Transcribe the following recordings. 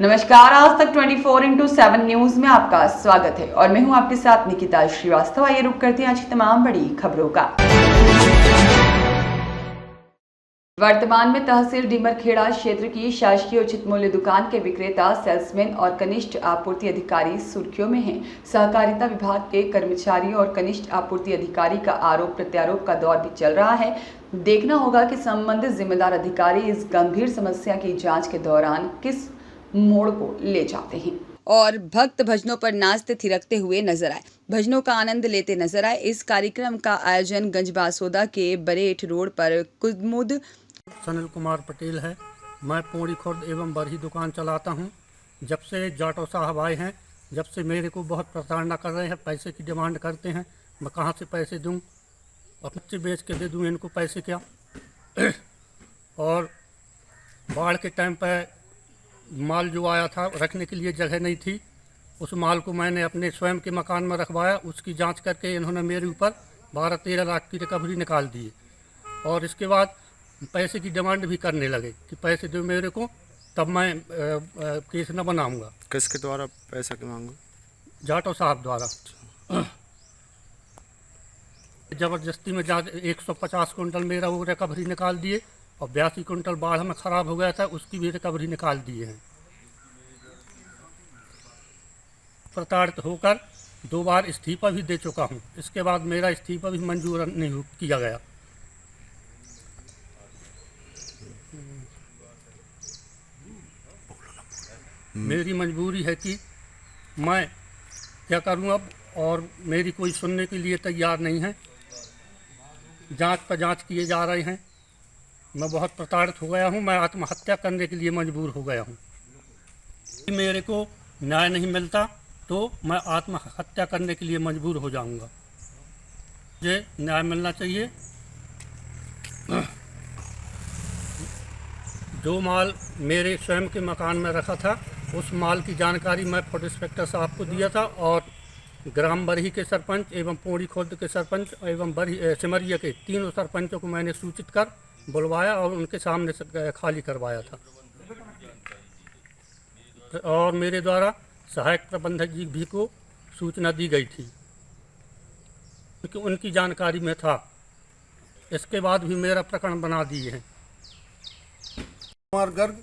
नमस्कार, आज तक 24/7 न्यूज में आपका स्वागत है और मैं हूं आपके साथ निकिता श्रीवास्तव। आइए रुक करते हैं आज की तमाम बड़ी खबरों का। वर्तमान में तहसील डीमरखेड़ा क्षेत्र की शासकीय उचित मूल्य दुकान के विक्रेता, सेल्समैन और कनिष्ठ आपूर्ति अधिकारी सुर्खियों में हैं। सहकारिता विभाग के कर्मचारी और कनिष्ठ आपूर्ति अधिकारी का आरोप प्रत्यारोप का दौर भी चल रहा है। देखना होगा कि संबंधित जिम्मेदार अधिकारी इस गंभीर समस्या की जांच के दौरान किस मोड़ को ले जाते हैं और भक्त भजनों पर नाचते थिरकते हुए नजर आए, भजनों का आनंद लेते नजर आए। इस कार्यक्रम का आयोजन गंजबासोदा के बरेठ रोड पर कुदमुद सनील कुमार पटेल है। मैं पौड़ी खुर्द एवं बरही दुकान चलाता हूं। जब से जाटो साहब आए हैं, जब से मेरे को बहुत प्रताड़ना कर रहे हैं, पैसे की डिमांड करते हैं। मैं कहां से पैसे दूं? बच्चे बेच के दे दूं इनको पैसे क्या? और बाढ़ के टाइम पर माल जो आया था, रखने के लिए जगह नहीं थी। उस माल को मैंने अपने स्वयं के मकान में रखवाया। उसकी जांच करके इन्होंने मेरे ऊपर 12-13 लाख की रिकवरी निकाल दी और इसके बाद पैसे की डिमांड भी करने लगे कि पैसे दो मेरे को, तब मैं केस न बनाऊंगा। किसके द्वारा पैसा की मांग? जाटो साहब द्वारा। ज़बरदस्ती में 150 कुंटल मेरा वो रिकवरी निकाल दिए और 82 कुंटल बाढ़ में ख़राब हो गया था, उसकी भी रिकवरी निकाल दिए हैं। प्रताड़ित होकर 2 बार इस्तीफा भी दे चुका हूं। इसके बाद मेरा इस्तीफा भी मंजूर नहीं किया गया। मेरी मजबूरी है कि मैं क्या करूं अब, और मेरी कोई सुनने के लिए तैयार नहीं है। जांच पर जांच किए जा रहे हैं। मैं बहुत प्रताड़ित हो गया हूं। मैं आत्महत्या करने के लिए मजबूर हो गया हूं। मेरे को न्याय नहीं मिलता तो मैं आत्महत्या करने के लिए मजबूर हो जाऊंगा। मुझे न्याय मिलना चाहिए। जो माल मेरे स्वयं के मकान में रखा था, उस माल की जानकारी मैं फूड इंस्पेक्टर साहब को दिया था और ग्राम बरही के सरपंच एवं पौड़ी खुर्द के सरपंच एवं सिमरिया के तीनों सरपंचों को मैंने सूचित कर बुलवाया और उनके सामने से खाली करवाया था। और मेरे द्वारा सहायक प्रबंधक जी भी को सूचना दी गई थी क्योंकि उनकी जानकारी में था। इसके बाद भी मेरा प्रकरण बना दिए हैं। कुमार गर्ग,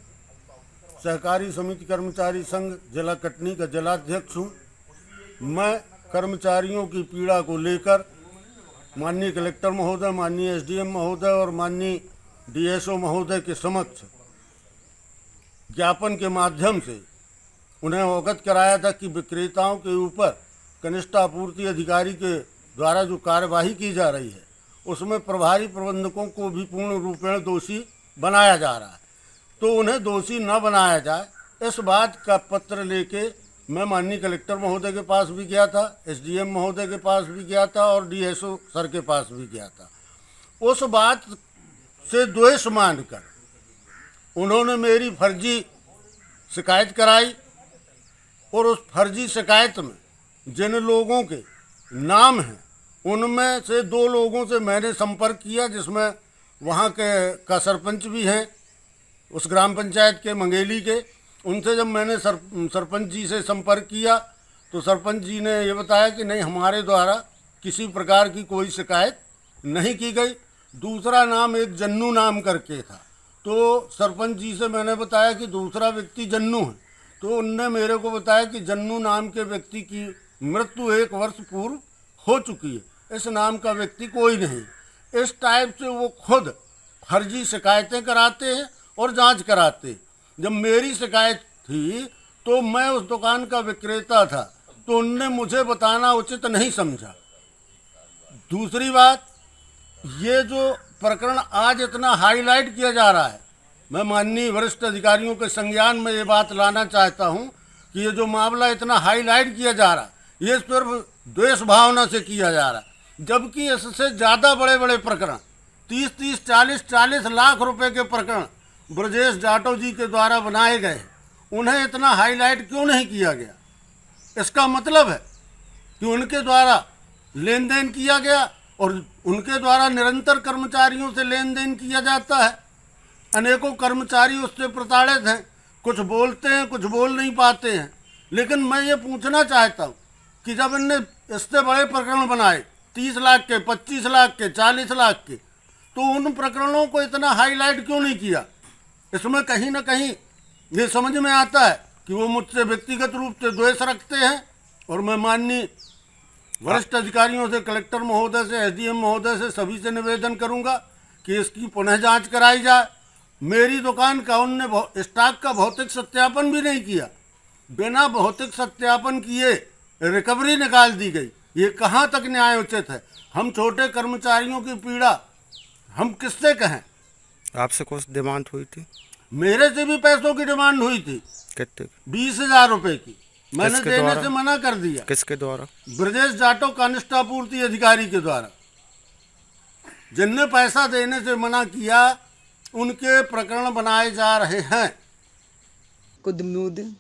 सहकारी समिति कर्मचारी संघ जिला कटनी का जिलाध्यक्ष हूँ। मैं कर्मचारियों की पीड़ा को लेकर माननीय कलेक्टर महोदय, माननीय एसडीएम महोदय और माननीय डीएसओ महोदय के समक्ष ज्ञापन के माध्यम से उन्हें अवगत कराया था कि विक्रेताओं के ऊपर कनिष्ठ आपूर्ति अधिकारी के द्वारा जो कार्यवाही की जा रही है, उसमें प्रभारी प्रबंधकों को भी पूर्ण रूपेण दोषी बनाया जा रहा है। तो उन्हें दोषी न बनाया जाए, इस बात का पत्र लेके मैं माननीय कलेक्टर महोदय के पास भी गया था, एसडीएम महोदय के पास भी गया था और डीएसओ सर के पास भी गया था। उस बात से द्वेष मानकर उन्होंने मेरी फर्जी शिकायत कराई और उस फर्जी शिकायत में जिन लोगों के नाम हैं, उनमें से 2 लोगों से मैंने संपर्क किया, जिसमें वहाँ का सरपंच भी हैं, उस ग्राम पंचायत के मंगेली के। उनसे जब मैंने सरपंच जी से संपर्क किया तो सरपंच जी ने ये बताया कि नहीं, हमारे द्वारा किसी प्रकार की कोई शिकायत नहीं की गई। दूसरा नाम एक जन्नू नाम करके था, तो सरपंच जी से मैंने बताया कि दूसरा व्यक्ति जन्नू है, तो उनने मेरे को बताया कि जन्नू नाम के व्यक्ति की मृत्यु 1 वर्ष पूर्व हो चुकी है, इस नाम का व्यक्ति कोई नहीं। इस टाइप से वो खुद फर्जी शिकायतें कराते हैं और जांच कराते। जब मेरी शिकायत थी तो मैं उस दुकान का विक्रेता था, तो उनने मुझे बताना उचित नहीं समझा। दूसरी बात, ये जो प्रकरण आज इतना हाईलाइट किया जा रहा है, मैं माननीय वरिष्ठ अधिकारियों के संज्ञान में ये बात लाना चाहता हूँ कि ये जो मामला इतना हाईलाइट किया जा रहा है, ये सिर्फ द्वेष भावना से किया जा रहा है, जबकि इससे ज़्यादा बड़े बड़े प्रकरण 30-30, 40-40 लाख रुपए के प्रकरण ब्रजेश जाटव जी के द्वारा बनाए गए, उन्हें इतना हाईलाइट क्यों नहीं किया गया? इसका मतलब है कि उनके द्वारा लेन देन किया गया और उनके द्वारा निरंतर कर्मचारियों से लेन देन किया जाता है। अनेकों कर्मचारी उससे प्रताड़ित हैं। कुछ बोलते हैं, कुछ बोल नहीं पाते हैं। लेकिन मैं ये पूछना चाहता हूँ कि जब इनने इससे बड़े प्रकरण बनाए 30 लाख के, 25 लाख के, 40 लाख के, तो उन प्रकरणों को इतना हाईलाइट क्यों नहीं किया? इसमें कहीं ना कहीं ये समझ में आता है कि वो मुझसे व्यक्तिगत रूप से द्वेष रखते हैं। और मैं माननीय वरिष्ठ अधिकारियों से, कलेक्टर महोदय से, एसडीएम महोदय से, सभी से निवेदन करूंगा कि इसकी पुनः जांच कराई जाए। मेरी दुकान का उनने स्टॉक का भौतिक सत्यापन भी नहीं किया, बिना भौतिक सत्यापन किए रिकवरी निकाल दी गई। ये कहाँ तक न्याय उचित है? हम छोटे कर्मचारियों की पीड़ा हम किससे कहें? आपसे कुछ डिमांड हुई थी? मेरे से भी पैसों की डिमांड हुई थी, कितने? 20,000 रुपए की। मैंने किसके देने द्वारा? से मना कर दिया। किसके द्वारा? ब्रजेश जाटव कनिष्ठ आपूर्ति अधिकारी के द्वारा। जिनने पैसा देने से मना किया उनके प्रकरण बनाए जा रहे हैं। कुदमनूद